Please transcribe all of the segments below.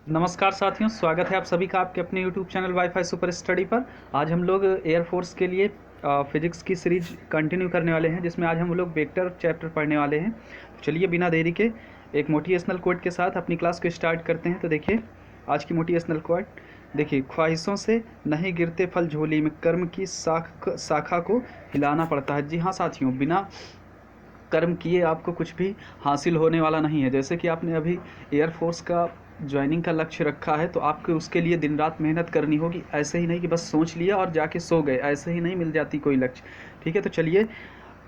नमस्कार साथियों, स्वागत है आप सभी का आपके अपने YouTube channel wifi super study पर। आज हम लोग एयरफोर्स के लिए फिजिक्स की सीरीज कंटिन्यू करने वाले हैं, जिसमें आज हम लोग वेक्टर चैप्टर पढ़ने वाले हैं। तो चलिए बिना देरी के एक मोटिवेशनल कोट के साथ अपनी क्लास को स्टार्ट करते हैं। तो देखिए आज की मोटिवेशनल कोट, देखिए, ख्वाहिशों से नहीं गिरते फल झोली में, कर्म की शाखा को हिलाना पड़ता है। जी हाँ साथियों, बिना कर्म किए आपको कुछ भी हासिल होने वाला नहीं है। जैसे कि आपने अभी एयरफोर्स का ज्वाइनिंग का लक्ष्य रखा है, तो आपको उसके लिए दिन रात मेहनत करनी होगी। ऐसे ही नहीं कि बस सोच लिया और जाके सो गए, ऐसे ही नहीं मिल जाती कोई लक्ष्य। ठीक है, तो चलिए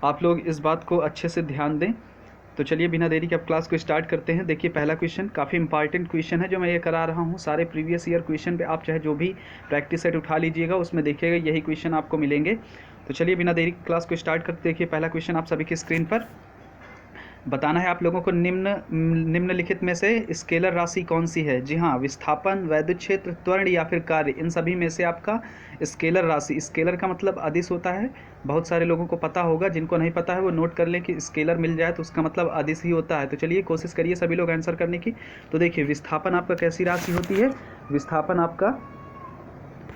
आप लोग इस बात को अच्छे से ध्यान दें। तो चलिए बिना देरी के अब क्लास को स्टार्ट करते हैं। देखिए पहला क्वेश्चन काफ़ी इंपॉर्टेंट क्वेश्चन है जो मैं ये करा रहा हूँ। सारे प्रीवियस ईयर क्वेश्चन पे आप चाहे जो भी प्रैक्टिस सेट उठा लीजिएगा, उसमें देखिएगा यही क्वेश्चन आपको मिलेंगे। तो चलिए बिना देरी क्लास को स्टार्ट करते। देखिए पहला क्वेश्चन आप सभी की स्क्रीन पर। बताना है आप लोगों को निम्नलिखित में से स्केलर राशि कौन सी है। जी हाँ, विस्थापन, वैद्युत क्षेत्र, त्वरण या फिर कार्य, इन सभी में से आपका स्केलर राशि, स्केलर का मतलब अदिश होता है। बहुत सारे लोगों को पता होगा, जिनको नहीं पता है वो नोट कर लें कि स्केलर मिल जाए तो उसका मतलब अदिश ही होता है। तो चलिए कोशिश करिए सभी लोग आंसर करने की। तो देखिए विस्थापन आपका कैसी राशि होती है। विस्थापन आपका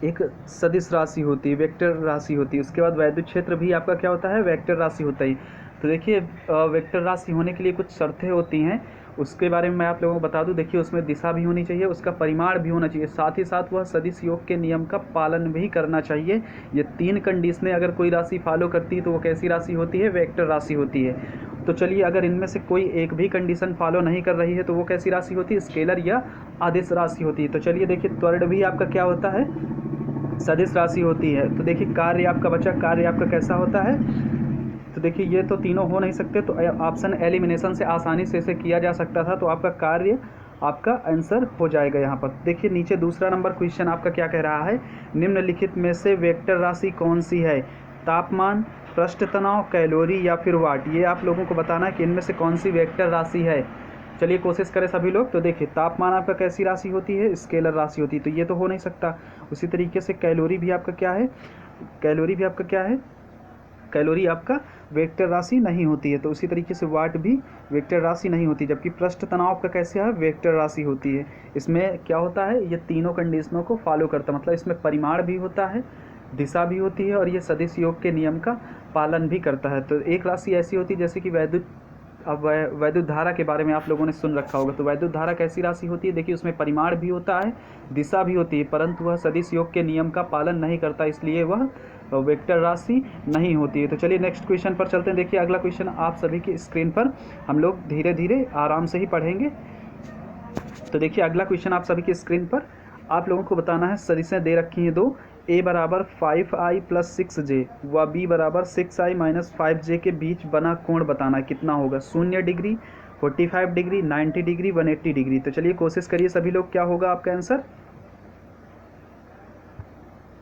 एक सदिश राशि होती है, वेक्टर राशि होती है। उसके बाद वैद्युत क्षेत्र भी आपका क्या होता है, वेक्टर राशि होता है। तो देखिए वेक्टर राशि होने के लिए कुछ शर्तें होती हैं, उसके बारे में मैं आप लोगों को बता दूं। देखिए उसमें दिशा भी होनी चाहिए, उसका परिमाण भी होना चाहिए, साथ ही साथ वह सदिश योग के नियम का पालन भी करना चाहिए। ये तीन कंडीशनें अगर कोई राशि फॉलो करती है तो वो कैसी राशि होती है, वेक्टर राशि होती है। तो चलिए अगर इनमें से कोई एक भी कंडीशन फॉलो नहीं कर रही है तो वो कैसी राशि होती है, स्केलर या अदिश राशि होती है। तो चलिए देखिए त्वरण भी आपका क्या होता है, सदिश राशि होती है। तो देखिए कार्य आपका बचा, कार्य आपका कैसा होता है। तो देखिए ये तो तीनों हो नहीं सकते, तो ऑप्शन एलिमिनेशन से आसानी से इसे किया जा सकता था। तो आपका कार्य आपका आंसर हो जाएगा यहाँ पर। देखिए नीचे दूसरा नंबर क्वेश्चन आपका क्या कह रहा है, निम्नलिखित में से वेक्टर राशि कौन सी है। तापमान, पृष्ठ तनाव, कैलोरी या फिर वाट, ये आप लोगों को बताना है कि इनमें से कौन सी वेक्टर राशि है। चलिए कोशिश करें सभी लोग। तो देखिए तापमान आपका कैसी राशि होती है, स्केलर राशि होती है, तो ये तो हो नहीं सकता। उसी तरीके से कैलोरी भी आपका क्या है, कैलोरी भी आपका क्या है, कैलोरी आपका वेक्टर राशि नहीं होती है। तो उसी तरीके से वाट भी वेक्टर राशि नहीं होती, जबकि पृष्ठ तनाव आपका कैसे है, वेक्टर राशि होती है। इसमें क्या होता है, ये तीनों कंडीशनों को फॉलो करता है, मतलब इसमें परिमाण भी होता है, दिशा भी होती है और ये सदिश योग के नियम का पालन भी करता है। तो एक राशि ऐसी होती है जैसे कि वैद्युत, अब वैद्युत धारा के बारे में आप लोगों ने सुन रखा होगा। तो वैद्युत धारा कैसी राशि होती है, देखिए उसमें परिमाण भी होता है, दिशा भी होती है, परंतु वह सदिश योग के नियम का पालन नहीं करता, इसलिए वह वेक्टर राशि नहीं होती है। तो चलिए नेक्स्ट क्वेश्चन पर चलते हैं। देखिए अगला क्वेश्चन आप सभी की स्क्रीन पर, हम लोग धीरे धीरे आराम से ही पढ़ेंगे। तो देखिए अगला क्वेश्चन आप सभी की स्क्रीन पर, आप लोगों को बताना है, सदिशें दे रखी हैं दो, a बराबर 5i प्लस 6j व b बराबर 6i माइनस 5j के बीच बना कोण बताना है कितना होगा। 0 डिग्री, 45 डिग्री, 90 डिग्री, 180 डिग्री। तो चलिए कोशिश करिए सभी लोग, क्या होगा आपका आंसर।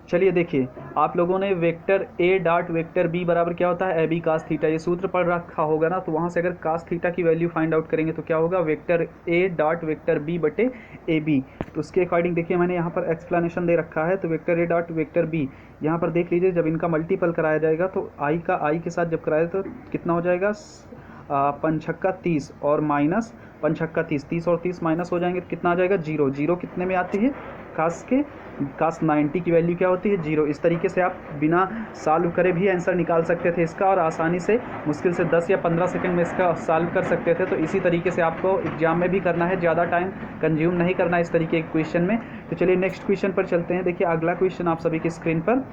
चलिए देखिए आप लोगों ने vector A dot vector B बराबर क्या होता है, ए बी कास थीटा, ये सूत्र पढ़ रखा होगा ना। तो वहाँ से अगर कास थीटा की वैल्यू फाइंड आउट करेंगे तो क्या होगा, vector A dot vector B बटे ए बी। तो उसके अकॉर्डिंग देखिए मैंने यहाँ पर एक्सप्लेनेशन दे रखा है। तो vector A dot vector B, यहाँ पर देख लीजिए जब इनका मल्टीपल कराया जाएगा तो आई का आई के साथ जब कराया तो कितना हो जाएगा, 5×6 = 30 और माइनस 5×6 = 30, 30 और 30 माइनस हो जाएंगे तो कितना आ जाएगा, 0। 0 कितने में आती है, कास 90 की वैल्यू क्या होती है, 0। इस तरीके से आप बिना सॉल्व करे भी आंसर निकाल सकते थे इसका, और आसानी से मुश्किल से 10 या 15 सेकंड में इसका सॉल्व कर सकते थे। तो इसी तरीके से आपको एग्जाम में भी करना है, ज़्यादा टाइम कंज्यूम नहीं करना इस तरीके के क्वेश्चन में। तो चलिए नेक्स्ट क्वेश्चन पर चलते हैं। देखिए अगला क्वेश्चन आप सभी की स्क्रीन पर,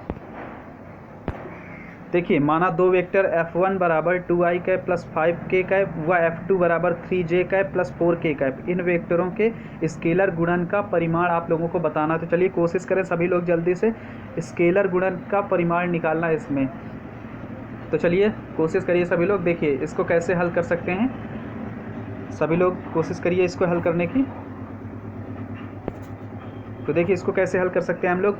देखिए माना दो वेक्टर f1 बराबर 2i cap plus 5k cap व f2 बराबर 3j cap plus 4k cap, इन वेक्टरों के स्केलर गुणन का परिमाण आप लोगों को बताना। तो चलिए कोशिश करें सभी लोग जल्दी से स्केलर गुणन का परिमाण निकालना इसमें। तो चलिए कोशिश करिए सभी लोग, देखिए इसको कैसे हल कर सकते हैं, सभी लोग कोशिश करिए इसको हल करने की। तो देखिए इसको कैसे हल कर सकते हैं हम लोग,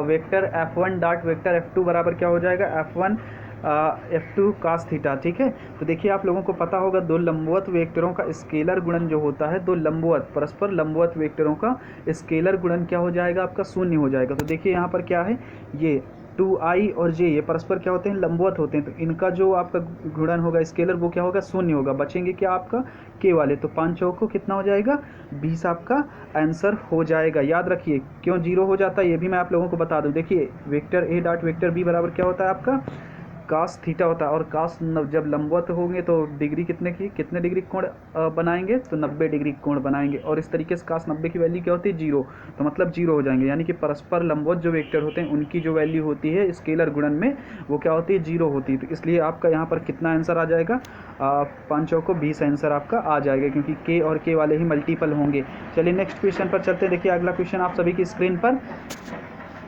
vector f1 dot vector f2 बराबर क्या हो जाएगा, f1 f2 कास थीटा। ठीक है, तो देखिए आप लोगों को पता होगा दो लंबवत वेक्टरों का स्केलर गुणन जो होता है, दो लंबवत परस्पर लंबवत वेक्टरों का स्केलर गुणन क्या हो जाएगा आपका, 0 हो जाएगा। तो देखिए यहाँ पर क्या है, ये 2i और j ये परस्पर क्या होते हैं, लंबवत होते हैं, तो इनका जो आपका गुणन होगा स्केलर वो क्या होगा, शून्य होगा, बचेंगे क्या आपका k वाले, तो 5 चौको कितना हो जाएगा, 20 आपका आंसर हो जाएगा। याद रखिए क्यों 0 हो जाता है ये भी मैं आप लोगों को बता दूं। देखिए vector a dot vector b बराबर क्या होता है आपका, कास थीटा होता है, और कास जब लंबवत होंगे तो डिग्री कितने डिग्री कोण बनाएंगे, तो 90 डिग्री कोण बनाएंगे, और इस तरीके से कास 90 की वैल्यू क्या होती है, 0, तो मतलब 0 हो जाएंगे, यानी कि परस्पर लंबवत जो वेक्टर होते हैं उनकी जो वैल्यू होती है स्केलर गुणन में वो क्या होती है, 0 होती है। तो इसलिए आपका यहाँ पर कितना आंसर आ जाएगा, 5 चौको 20 आंसर आपका आ जाएगा, क्योंकि के और के वाले ही मल्टीपल होंगे। चलिए नेक्स्ट क्वेश्चन पर चलते हैं। देखिए अगला क्वेश्चन आप सभी की स्क्रीन पर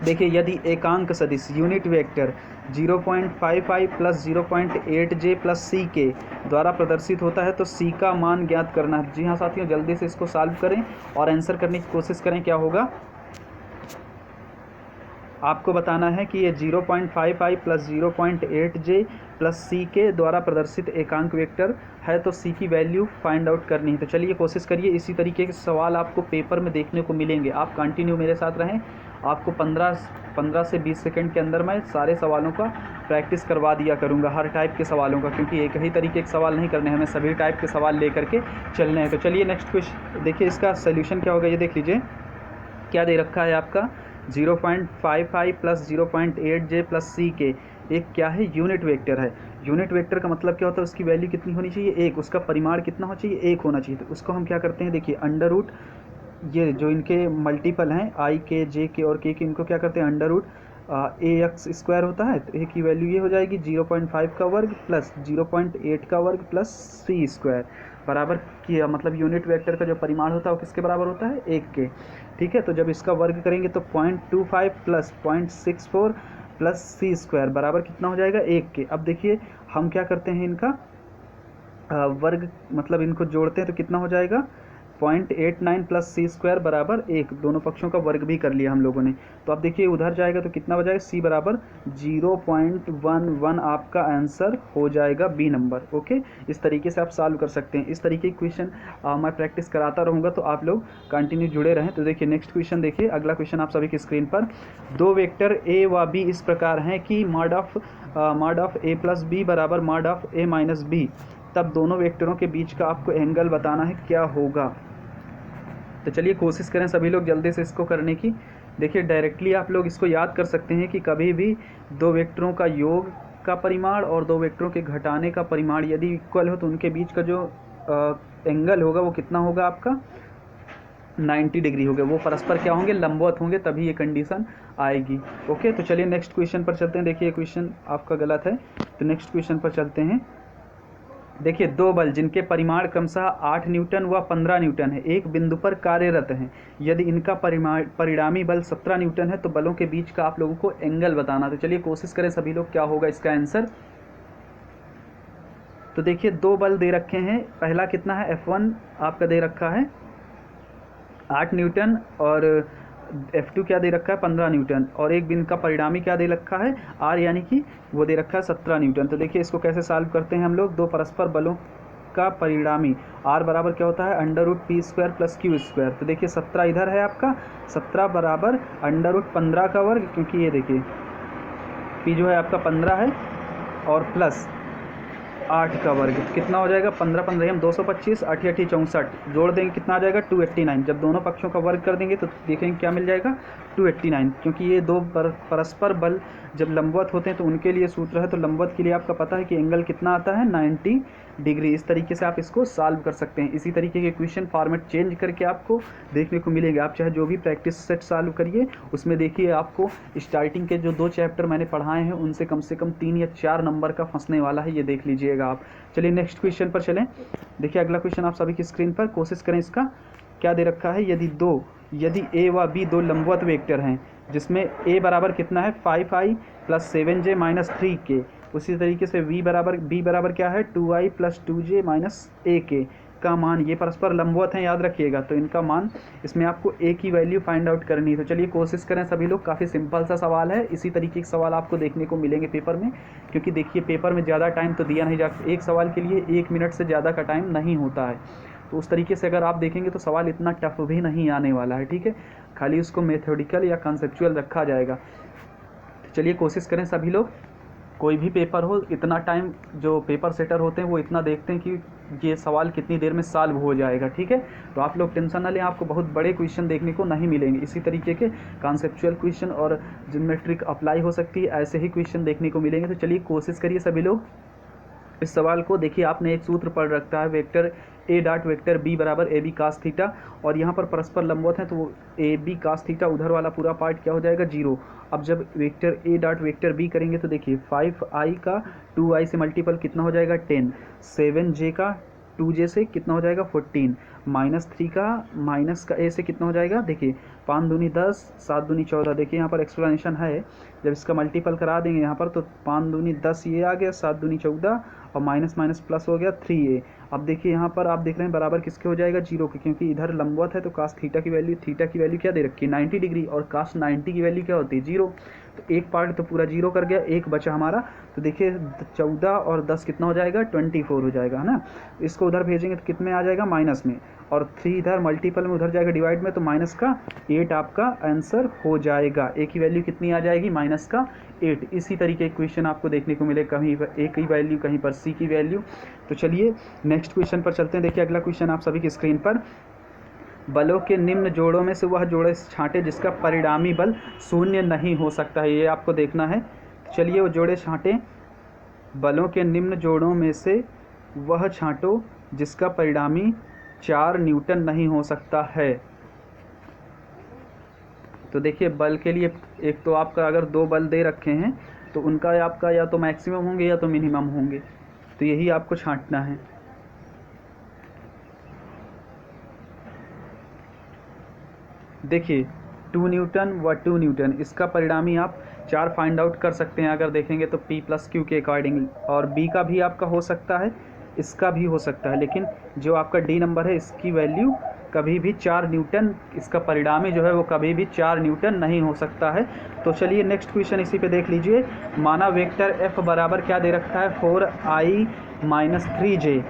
देखिए, यदि एकांक सदिश unit vector 0.55 plus 0.8j plus C के द्वारा प्रदर्शित होता है तो सी का मान ज्ञात करना है। जी हाँ साथियों, जल्दी से इसको सॉल्व करें और आंसर करने की कोशिश करें। क्या होगा, आपको बताना है कि ये 0.55 प्लस 0.8j प्लस सी के द्वारा प्रदर्शित एकांक वेक्टर है, तो सी की वैल्यू फाइंड आउट करनी है। तो चलिए कोशिश करिए, इसी तरीके के सवाल आपको पेपर में देखने को मिलेंगे। आप कंटिन्यू मेरे साथ रहें, आपको 15 से 20 सेकंड के अंदर मैं सारे सवालों का प्रैक्टिस करवा दिया करूंगा, हर टाइप के सवालों का, क्योंकि एक ही तरीके के सवाल नहीं करने हैं, हमें सभी टाइप के सवाल लेकर के चलने हैं। तो चलिए नेक्स्ट क्वेश्चन देखिए, इसका सोल्यूशन क्या होगा, ये देख लीजिए। क्या दे रखा है आपका, 0.55 प्लस 0.8j प्लस सी के एक क्या है, यूनिट वेक्टर है। यूनिट वेक्टर का मतलब क्या होता है, उसकी वैल्यू कितनी होनी चाहिए, 1, उसका परिमाण कितना होना चाहिए, 1 होना चाहिए। तो उसको हम क्या करते हैं, देखिए अंडर रूट, ये जो इनके मल्टीपल हैं आई के, जे के और के इनको क्या करते हैं, अंडर रूट ए एक्स स्क्वायर होता है, तो ए की वैल्यू ये हो जाएगी 0.5 का वर्ग प्लस 0.8 का वर्ग प्लस सी स्क्वायर बराबर किया, मतलब यूनिट वेक्टर का जो परिमाण होता है वो किसके बराबर होता है, 1 के। ठीक है, तो जब इसका वर्ग करेंगे तो 0.25 प्लस 0.64 प्लस सी स्क्वायर बराबर कितना हो जाएगा, 1 के। अब देखिए हम क्या करते हैं, इनका वर्ग मतलब इनको जोड़ते हैं तो कितना हो जाएगा, 0.89 प्लस सी स्क्वायर बराबर 1, दोनों पक्षों का वर्ग भी कर लिया हम लोगों ने। तो अब देखिए उधर जाएगा तो कितना बजाएगा, सी बराबर 0.11 आपका आंसर हो जाएगा, बी नंबर। ओके, इस तरीके से आप सॉल्व कर सकते हैं। इस तरीके के क्वेश्चन मैं प्रैक्टिस कराता रहूँगा, तो आप लोग कंटिन्यू जुड़े रहें। तो देखिए नेक्स्ट क्वेश्चन देखिए, अगला क्वेश्चन आप सभी की स्क्रीन पर, दो वेक्टर ए व बी इस प्रकार हैं कि mod of A plus B बराबर mod of A minus B, तब दोनों वेक्टरों के बीच का आपको एंगल बताना है, क्या होगा। तो चलिए कोशिश करें सभी लोग जल्दी से इसको करने की। देखिए डायरेक्टली आप लोग इसको याद कर सकते हैं कि कभी भी दो वेक्टरों का योग का परिमाण और दो वेक्टरों के घटाने का परिमाण यदि इक्वल हो तो उनके बीच का जो एंगल होगा वो कितना होगा आपका, 90 डिग्री होगा, वो परस्पर क्या होंगे, लंबवत होंगे, तभी ये कंडीशन आएगी। ओके, तो चलिए नेक्स्ट क्वेश्चन पर चलते हैं। देखिए क्वेश्चन आपका गलत है, तो नेक्स्ट क्वेश्चन पर चलते हैं। देखिए दो बल जिनके परिमाण क्रमशः 8 न्यूटन व 15 न्यूटन है एक बिंदु पर कार्यरत हैं, यदि इनका परिणामी बल 17 न्यूटन है तो बलों के बीच का आप लोगों को एंगल बताना। तो चलिए कोशिश करें सभी लोग, क्या होगा इसका आंसर। तो देखिए दो बल दे रखे हैं, पहला कितना है, F1 आपका दे रखा है 8 न्यूटन और F2 क्या दे रखा है, 15 न्यूटन, और एक बिंदु का परिणामी क्या दे रखा है, R, यानी कि वो दे रखा है 17 न्यूटन। तो देखिए इसको कैसे सॉल्व करते हैं हम लोग, दो परस्पर बलों का परिणामी R बराबर क्या होता है, under root P square plus Q square. तो देखिए 17 इधर है आपका, 17 बराबर अंडर रूट 15 का वर्ग, क्योंकि ये देखिए P जो है आपका 15 है और प्लस 8 का वर्ग, कितना हो जाएगा, 15 15 हम 225, 8 8 64, जोड़ देंगे कितना आ जाएगा, 289। जब दोनों पक्षों का वर्ग कर देंगे तो देखेंगे क्या मिल जाएगा, 289। क्योंकि ये दो परस्पर बल जब लंबवत होते हैं तो उनके लिए सूत्र है, तो लंबवत के लिए आपका पता है कि एंगल कितना आता है, 90 डिग्री। इस तरीके से आप इसको सॉल्व कर सकते हैं। इसी तरीके के क्वेश्चन फॉर्मेट चेंज करके आपको देखने को मिलेंगे। आप चाहे जो भी प्रैक्टिस सेट सॉल्व करिए, उसमें देखिए आपको स्टार्टिंग के जो 2 चैप्टर मैंने पढ़ाए हैं उनसे कम से कम 3 या 4 नंबर का फंसने वाला है, ये देख लीजिएगा आप। चलिए नेक्स्ट क्वेश्चन पर चलें। देखिए अगला क्वेश्चन आप सभी की स्क्रीन पर, कोशिश करें इसका। क्या दे रखा है, यदि ए व बी दो लंबवत वेक्टर हैं जिसमें ए बराबर कितना है, 5i plus 7j minus 3k, उसी तरीके से बी बराबर क्या है, 2i plus 2j minus ak का मान, ये परस्पर लंबवत हैं याद रखिएगा, तो इनका मान, इसमें आपको a की वैल्यू फाइंड आउट करनी है। तो चलिए कोशिश करें सभी लोग, काफ़ी सिंपल सा सवाल है, इसी तरीके के सवाल आपको देखने को मिलेंगे पेपर में, क्योंकि देखिए पेपर में ज़्यादा टाइम तो दिया नहीं जाता, एक सवाल के लिए 1 मिनट से ज़्यादा का टाइम नहीं होता है। तो उस तरीके से अगर आप देखेंगे तो सवाल इतना टफ भी नहीं आने वाला है, ठीक है, खाली उसको मेथोडिकल या कॉन्सेप्चुअल रखा जाएगा। चलिए कोशिश करें सभी लोग, कोई भी पेपर हो इतना टाइम जो पेपर सेटर होते हैं वो इतना देखते हैं कि ये सवाल कितनी देर में सॉल्व हो जाएगा, ठीक है। तो आप लोग टेंशन ना लें, आपको बहुत बड़े क्वेश्चन देखने को नहीं मिलेंगे। इसी तरीके के कॉन्सेप्चुअल क्वेश्चन और जिनमें ट्रिक अप्लाई हो सकती है ऐसे ही क्वेश्चन देखने को मिलेंगे। तो चलिए कोशिश करिए सभी लोग इस सवाल को। देखिए आपने एक सूत्र पढ़ रखा है, vector A dot vector B बराबर ए बी कास थीटा, और यहाँ पर परस्पर लंबवत है तो ए बी कास थीटा उधर वाला पूरा पार्ट क्या हो जाएगा 0। अब जब vector A dot vector B करेंगे तो देखिए 5i का 2i से मल्टीपल कितना हो जाएगा 10, 7j का 2j से कितना हो जाएगा 14, -3 का माइनस का a से कितना हो जाएगा, देखिए 5 दूनी 10, 7 दूनी 14। देखिए यहाँ पर एक्सप्लेनेशन है, जब इसका मल्टीपल करा देंगे यहाँ पर तो 5 दूनी 10 ये आ गया, 7 दूनी 14 और माइनस माइनस प्लस हो गया 3a। अब देखिए यहाँ पर आप देख रहे हैं बराबर किसके हो जाएगा 0 के, क्योंकि इधर लंबवत है तो कास थीटा की वैल्यू क्या दे रखी है 90 डिग्री, और कास 90 की वैल्यू क्या होती है 0। तो एक पार्ट तो पूरा 0 कर गया, एक बचा हमारा। तो देखिए 14 और 10 कितना हो जाएगा 24 हो जाएगा, है ना। इसको उधर भेजेंगे तो कितने आ जाएगा माइनस में, और 3 इधर मल्टीपल में उधर जाएगा डिवाइड में, तो माइनस का 8 आपका आंसर हो जाएगा। ए की वैल्यू कितनी आ जाएगी माइनस का 8। इसी तरीके के क्वेश्चन आपको देखने को मिले, कहीं पर ए की वैल्यू कहीं पर सी की वैल्यू। तो चलिए नेक्स्ट क्वेश्चन पर चलते हैं। देखिए अगला क्वेश्चन आप सभी की स्क्रीन पर, बलों के निम्न जोड़ों में से वह जोड़े छांटे जिसका परिणामी बल शून्य नहीं हो सकता है, ये आपको देखना है। चलिए वो जोड़े छांटे, बलों के निम्न जोड़ों में से वह छांटो जिसका परिणामी 4 न्यूटन नहीं हो सकता है। तो देखिए बल के लिए एक तो आपका अगर 2 बल दे रखे हैं तो उनका आपका या तो मैक्सिमम होंगे या तो मिनिमम होंगे, तो यही आपको छांटना है। देखिए 2 न्यूटन व 2 न्यूटन, इसका परिणामी आप 4 फाइंड आउट कर सकते हैं अगर देखेंगे तो P + Q के अकॉर्डिंग, और B का भी आपका हो सकता है, इसका भी हो सकता है, लेकिन जो आपका D नंबर है इसकी वैल्यू कभी भी 4 न्यूटन, इसका परिणामी जो है वो कभी भी 4 न्यूटन नहीं हो सकता है। तो चलिए नेक्स्ट क्वेश्चन इसी पे देख लीजिए। माना वेक्टर F बराबर क्या दे रखा है 4i - 3j,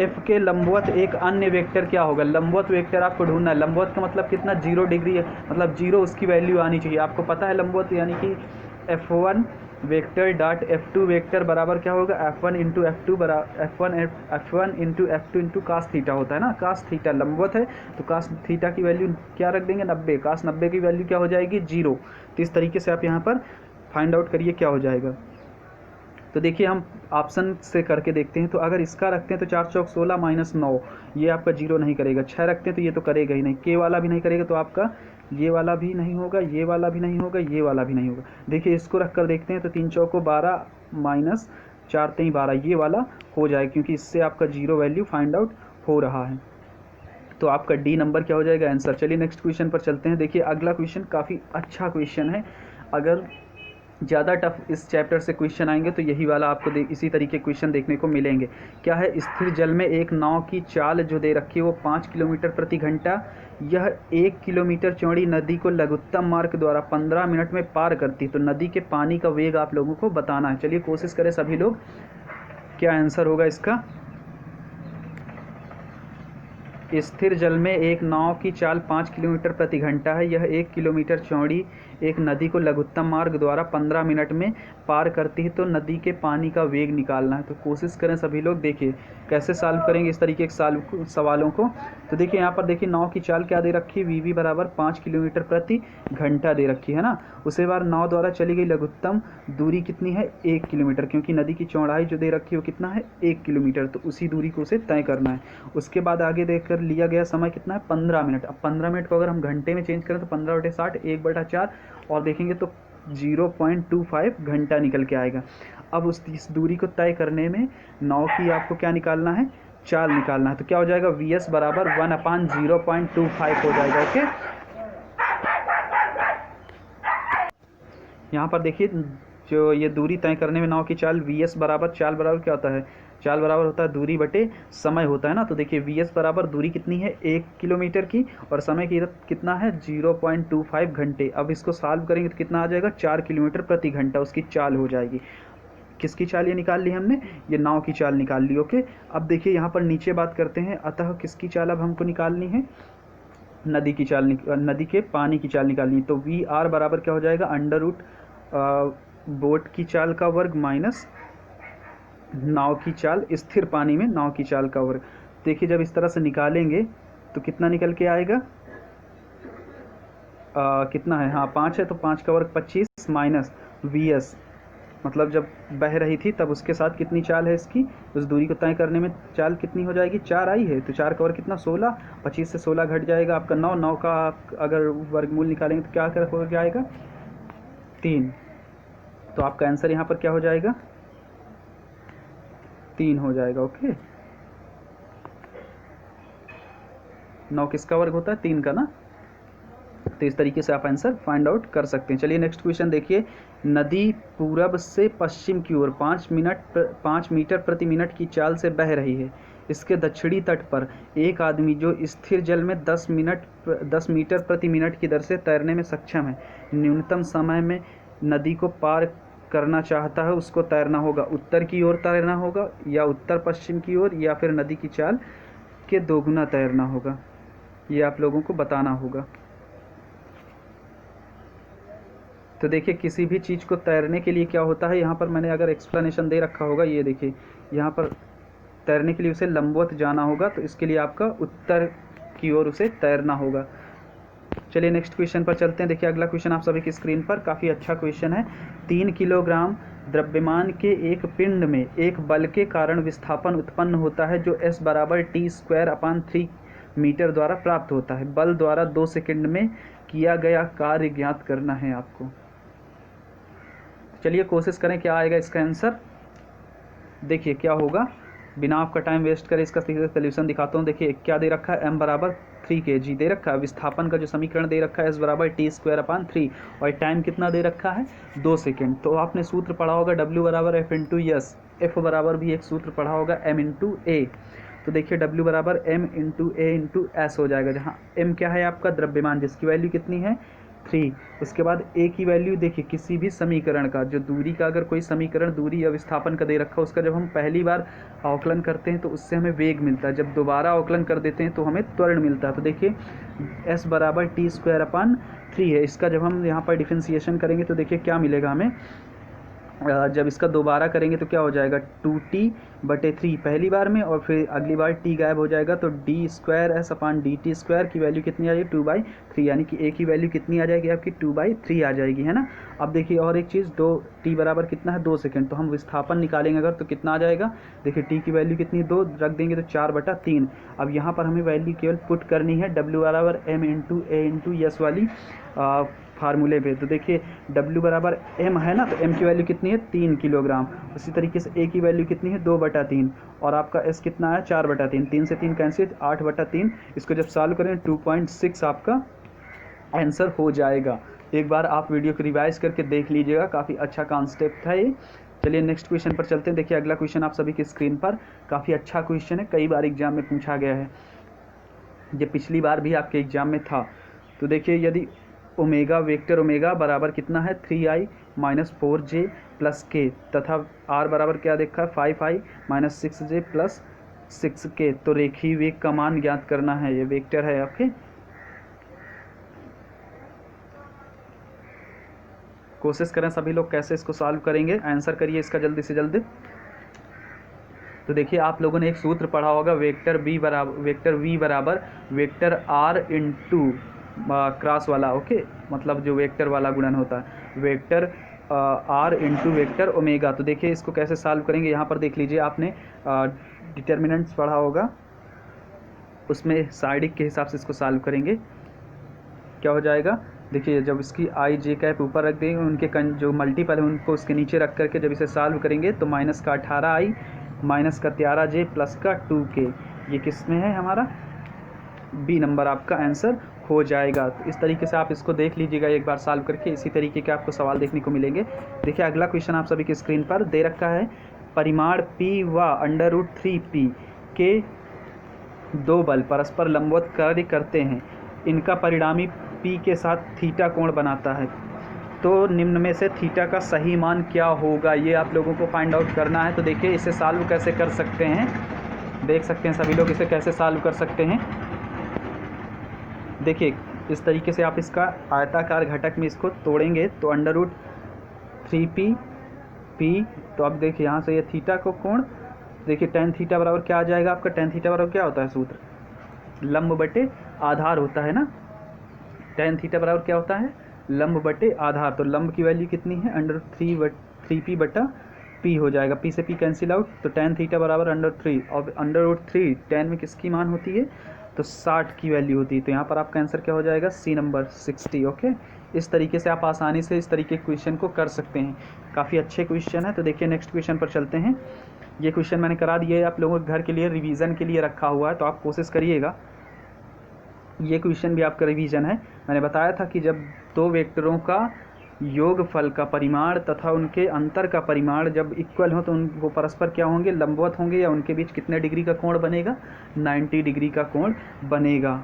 एफ के लंबवत एक अन्य वेक्टर क्या होगा, लंबवत वेक्टर आपको ढूंढना है। लंबवत का मतलब कितना 0 डिग्री है, मतलब 0 उसकी वैल्यू आनी चाहिए। आपको पता है लंबवत यानी कि F1 vector dot F2 vector बराबर क्या होगा F1 into F2 F1 into F2 into cos theta होता है ना। कास थीटा लंबवत है तो कास थीटा की वैल्यू क्या रख देंगे 90, कास 90 की वैल्यू क्या हो जाएगी 0। तो इस तरीके से आप यहाँ पर फाइंड आउट करिए क्या हो जाएगा। तो देखिए हम ऑप्शन से करके देखते हैं। तो अगर इसका रखते हैं तो 4 चौक 16 -9, ये आपका 0 नहीं करेगा। 6 रखते हैं तो ये तो करेगा ही नहीं। के वाला भी नहीं करेगा तो आपका ये वाला भी नहीं होगा, ये वाला भी नहीं होगा, ये वाला भी नहीं होगा। देखिए इसको रख कर देखते हैं तो 3 चौको 12 -4 3 12, ये वाला हो जाएगा, क्योंकि इससे आपका 0 वैल्यू फाइंड आउट हो रहा है। तो आपका डी नंबर क्या हो जाएगा आंसर। चलिए नेक्स्ट क्वेश्चन पर चलते हैं। देखिए अगला क्वेश्चन काफ़ी अच्छा क्वेश्चन है। अगर ज़्यादा टफ इस चैप्टर से क्वेश्चन आएंगे तो यही वाला आपको इसी तरीके क्वेश्चन देखने को मिलेंगे। क्या है, स्थिर जल में एक नाव की चाल जो दे रखी है वो 5 किलोमीटर प्रति घंटा, यह 1 किलोमीटर चौड़ी नदी को लघुत्तम मार्ग द्वारा 15 मिनट में पार करती। तो नदी के पानी का वेग आप लोगों को बताना है। चलिए कोशिश करें सभी लोग, क्या आंसर होगा इसका। स्थिर जल में एक नाव की चाल 5 किलोमीटर प्रति घंटा है, यह 1 किलोमीटर चौड़ी एक नदी को लघुत्तम मार्ग द्वारा 15 मिनट में पार करती है। तो नदी के पानी का वेग निकालना है। तो कोशिश करें सभी लोग, देखिए कैसे सॉल्व करेंगे इस तरीके के सवालों को। तो देखिए यहाँ पर देखिए नाव की चाल क्या दे रखी है, वी बराबर 5 किलोमीटर प्रति घंटा दे रखी है ना। उसे बार नाव द्वारा चली गई लघुत्तम दूरी कितनी है 1 किलोमीटर, क्योंकि नदी की चौड़ाई जो दे रखी है वो कितना है 1 किलोमीटर। तो उसी दूरी को उसे तय करना है। उसके बाद आगे देखकर लिया गया समय कितना है 15 मिनट। अब 15 मिनट को अगर हम घंटे में चेंज करें तो 15/60 1/4 और देखेंगे तो 0.25 घंटा निकल के आएगा। अब इस दूरी को तय करने में नाव की आपको क्या निकालना है, चाल निकालना है। तो क्या हो जाएगा VS बराबर 1/0.25 हो जाएगा। ओके, यहाँ पर देखिए जो ये दूरी तय करने में नाव की चाल VS बराबर, चाल बराबर क्या होता है, चाल बराबर होता है दूरी बटे समय होता है ना। तो देखिए VS बराबर दूरी कितनी है 1 किलोमीटर की और समय की कितना है 0.25 घंटे। अब इसको सॉल्व करेंगे तो कितना आ जाएगा 4 किलोमीटर प्रति घंटा उसकी चाल हो जाएगी। किसकी चाल ये निकाल ली हमने, ये नाव की चाल निकाल ली। ओके, अब देखिए यहाँ पर नीचे बात करते हैं। अतः किसकी चाल अब हमको निकालनी है, नदी की चाल, नदी के पानी की चाल निकालनी है। तो VR बराबर क्या हो जाएगा बोट की चाल का वर्ग माइनस नाव की चाल, स्थिर पानी में नाव की चाल का वर्ग। देखिए जब इस तरह से निकालेंगे तो कितना निकल के आएगा, कितना है, हाँ 5 है, तो 5 का वर्ग 25 माइनस वीएस, मतलब जब बह रही थी तब उसके साथ कितनी चाल है इसकी, उस दूरी को तय करने में चाल कितनी हो जाएगी, 4 आई है, तो 4 का वर्ग कितना 16, 25 से 16 घट जाएगा आपका 9, 9 का अगर वर्गमूल निकालेंगे तो क्या हो जाएगा 3, तो आपका आंसर यहाँ पर क्या हो जाएगा 3 हो जाएगा। ओके, 9 किसका वर्ग होता है 3 का ना, तो इस तरीके से आप आंसर फाइंड आउट कर सकते हैं। चलिए नेक्स्ट क्वेश्चन देखिए, नदी पूरब से पश्चिम की ओर 5 मीटर प्रति मिनट की चाल से बह रही है। इसके दक्षिणी तट पर एक आदमी जो स्थिर जल में 10 मीटर प्रति मिनट की दर से तैरने में सक्षम है, न्यूनतम समय में नदी को पार करना चाहता है, उसको तैरना होगा, उत्तर की ओर तैरना होगा या उत्तर पश्चिम की ओर, या फिर नदी की चाल के दोगुना तैरना होगा, ये आप लोगों को बताना होगा। तो देखिए किसी भी चीज़ को तैरने के लिए क्या होता है, यहाँ पर मैंने अगर एक्सप्लेनेशन दे रखा होगा, ये देखिए यहाँ पर तैरने के लिए उसे लंबवत जाना होगा, तो इसके लिए आपका उत्तर की ओर उसे तैरना होगा। चलिए नेक्स्ट क्वेश्चन पर चलते हैं। देखिए अगला क्वेश्चन आप सभी की स्क्रीन पर, काफ़ी अच्छा क्वेश्चन है। 3 किलोग्राम द्रव्यमान के एक पिंड में एक बल के कारण विस्थापन उत्पन्न होता है जो S बराबर T² 3 मीटर द्वारा प्राप्त होता है। बल द्वारा 2 सेकंड में किया गया कार्य ज्ञात करना है आपको। चलिए कोशिश करें क्या आएगा इसका आंसर। देखिए क्या होगा, बिना आपका टाइम वेस्ट करे इसका सोल्यूशन दिखाता हूँ। देखिए क्या दे रखा है, m बराबर 3 kg दे रखा है, विस्थापन का जो समीकरण दे रखा है S बराबर T² 3, और टाइम कितना दे रखा है 2 सेकेंड। तो आपने सूत्र पढ़ा होगा W बराबर F इंटू एस, F बराबर भी एक सूत्र पढ़ा होगा M इंटू ए। तो देखिए W बराबर M इंटू ए इंटू एस हो जाएगा, जहाँ M क्या है आपका द्रव्यमान, जिसकी वैल्यू कितनी है 3। उसके बाद A की वैल्यू देखिए, किसी भी समीकरण का जो दूरी का अगर कोई समीकरण दूरी या विस्थापन का दे रखा है, उसका जब हम पहली बार अवकलन करते हैं तो उससे हमें वेग मिलता है, जब दोबारा अवकलन कर देते हैं तो हमें त्वरण मिलता है। तो देखिए S बराबर T² 3 है, इसका जब हम यहाँ पर डिफ्रेंसिएशन करेंगे तो देखिए क्या मिलेगा हमें, जब इसका दोबारा करेंगे तो क्या हो जाएगा 2T/3 पहली बार में, और फिर अगली बार T गायब हो जाएगा, तो D²S/dt² की वैल्यू कितनी आ जाएगी 2/3, यानी कि A की वैल्यू कितनी आ जाएगी आपकी 2/3 आ जाएगी, है ना। अब देखिए और एक चीज़, 2T बराबर कितना है 2 सेकंड, तो हम विस्थापन निकालेंगे अगर तो कितना आ जाएगा, देखिए T की वैल्यू कितनी 2 रख देंगे तो 4/3। अब यहाँ पर हमें वैल्यू केवल पुट करनी है W बराबर M इंटू ए इंटू एस वाली फार्मूले पे। तो देखिए W बराबर M है ना, तो M की वैल्यू कितनी है 3 किलोग्राम। उसी तरीके से A की वैल्यू कितनी है 2/3, और आपका S कितना है 4/3, 3 से 3 कैंसिल 8/3। इसको जब सॉल्व करें 2.6 आपका आंसर हो जाएगा। एक बार आप वीडियो को रिवाइज करके देख लीजिएगा, काफ़ी अच्छा कॉन्सेप्ट है ये। चलिए नेक्स्ट क्वेश्चन पर चलते हैं। देखिए अगला क्वेश्चन आप सभी की स्क्रीन पर, काफ़ी अच्छा क्वेश्चन है, कई बार एग्जाम में पूछा गया है, ये पिछली बार भी आपके एग्जाम में था। तो देखिए यदि ओमेगा वेक्टर ओमेगा बराबर कितना है 3i minus 4j plus k, तथा r बराबर क्या देखा है 5i minus 6j plus 6k, तो रेखीय वेग का मान ज्ञात करना है। ये वेक्टर है आपके, कोशिश करें सभी लोग कैसे इसको सॉल्व करेंगे, आंसर करिए इसका जल्दी से जल्दी। तो देखिए आप लोगों ने एक सूत्र पढ़ा होगा, वेक्टर v बराबर वेक्टर r इंटू क्रॉस वाला, ओके, मतलब जो वेक्टर वाला गुणन होता है, vector r into vector omega. तो देखिए इसको कैसे सॉल्व करेंगे, यहाँ पर देख लीजिए, आपने डिटर्मिनेंट्स पढ़ा होगा, उसमें साइडिक के हिसाब से इसको सॉल्व करेंगे। क्या हो जाएगा, देखिए जब इसकी आई जे कैप ऊपर रख देंगे, उनके जो मल्टीपल है उनको उसके नीचे रख करके जब इसे सॉल्व करेंगे तो माइनस का 18i माइनस का 13j प्लस का 2k, ये किस में है हमारा बी नंबर आपका आंसर हो जाएगा। तो इस तरीके से आप इसको देख लीजिएगा एक बार सॉल्व करके, इसी तरीके के आपको सवाल देखने को मिलेंगे। देखिए अगला क्वेश्चन आप सभी की स्क्रीन पर दे रखा है, परिमाण p व √3p के दो बल परस्पर लंबवत कार्य करते हैं, इनका परिणामी p के साथ थीटा कोण बनाता है, तो निम्न में से थीटा का सही मान क्या होगा, ये आप लोगों को फाइंड आउट करना है। तो देखिए इसे सॉल्व कैसे कर सकते हैं, देख सकते हैं सभी लोग इसे कैसे सॉल्व कर सकते हैं। देखिए इस तरीके से आप इसका आयताकार घटक में इसको तोड़ेंगे तो 3p p। तो अब देखिए यहाँ से ये थीटा को कोण, देखिए tan थीटा बराबर क्या आ जाएगा आपका, tan थीटा बराबर क्या होता है सूत्र, लंब बटे आधार होता है ना। tan थीटा बराबर क्या होता है, लंब बटे आधार। तो लंब की वैल्यू कितनी है, √3p बटा p हो जाएगा, p से p कैंसिल आउट। तो tan थीटा बराबर √3 और √3 tan में किसकी मान होती है, तो 60 की वैल्यू होती है। तो यहाँ पर आपका आंसर क्या हो जाएगा, सी नंबर 60। ओके, इस तरीके से आप आसानी से इस तरीके के क्वेश्चन को कर सकते हैं। काफ़ी अच्छे क्वेश्चन है। तो देखिए नेक्स्ट क्वेश्चन पर चलते हैं। ये क्वेश्चन मैंने करा दिया है आप लोगों के घर के लिए, रिवीजन के लिए रखा हुआ है, तो आप कोशिश करिएगा। ये क्वेश्चन भी आपका रिवीजन है। मैंने बताया था कि जब दो वेक्टरों का योगफल का परिमाण तथा उनके अंतर का परिमाण जब इक्वल हो तो वो परस्पर क्या होंगे, लंबवत होंगे, या उनके बीच कितने डिग्री का कोण बनेगा, 90 डिग्री का कोण बनेगा।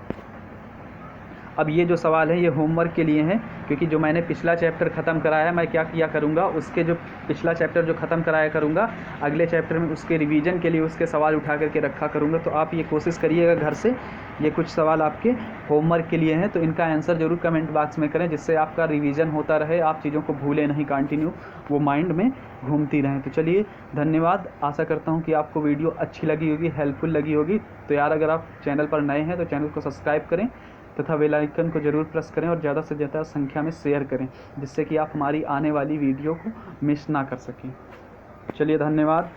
अब ये जो सवाल है ये होमवर्क के लिए है, क्योंकि जो मैंने पिछला चैप्टर ख़त्म कराया है, मैं क्या किया करूँगा, उसके जो पिछला चैप्टर जो ख़त्म कराया करूँगा, अगले चैप्टर में उसके रिवीजन के लिए उसके सवाल उठा करके रखा करूँगा। तो आप ये कोशिश करिएगा घर से, ये कुछ सवाल आपके होमवर्क के लिए हैं, तो इनका आंसर ज़रूर कमेंट बॉक्स में करें, जिससे आपका रिवीजन होता रहे, आप चीज़ों को भूलें नहीं, कंटिन्यू वो माइंड में घूमती रहें। तो चलिए धन्यवाद, आशा करता हूँ कि आपको वीडियो अच्छी लगी होगी, हेल्पफुल लगी होगी। तो यार अगर आप चैनल पर नए हैं तो चैनल को सब्सक्राइब करें तथा बेल आइकन को ज़रूर प्रेस करें और ज़्यादा से ज़्यादा संख्या में शेयर करें, जिससे कि आप हमारी आने वाली वीडियो को मिस ना कर सकें। चलिए धन्यवाद।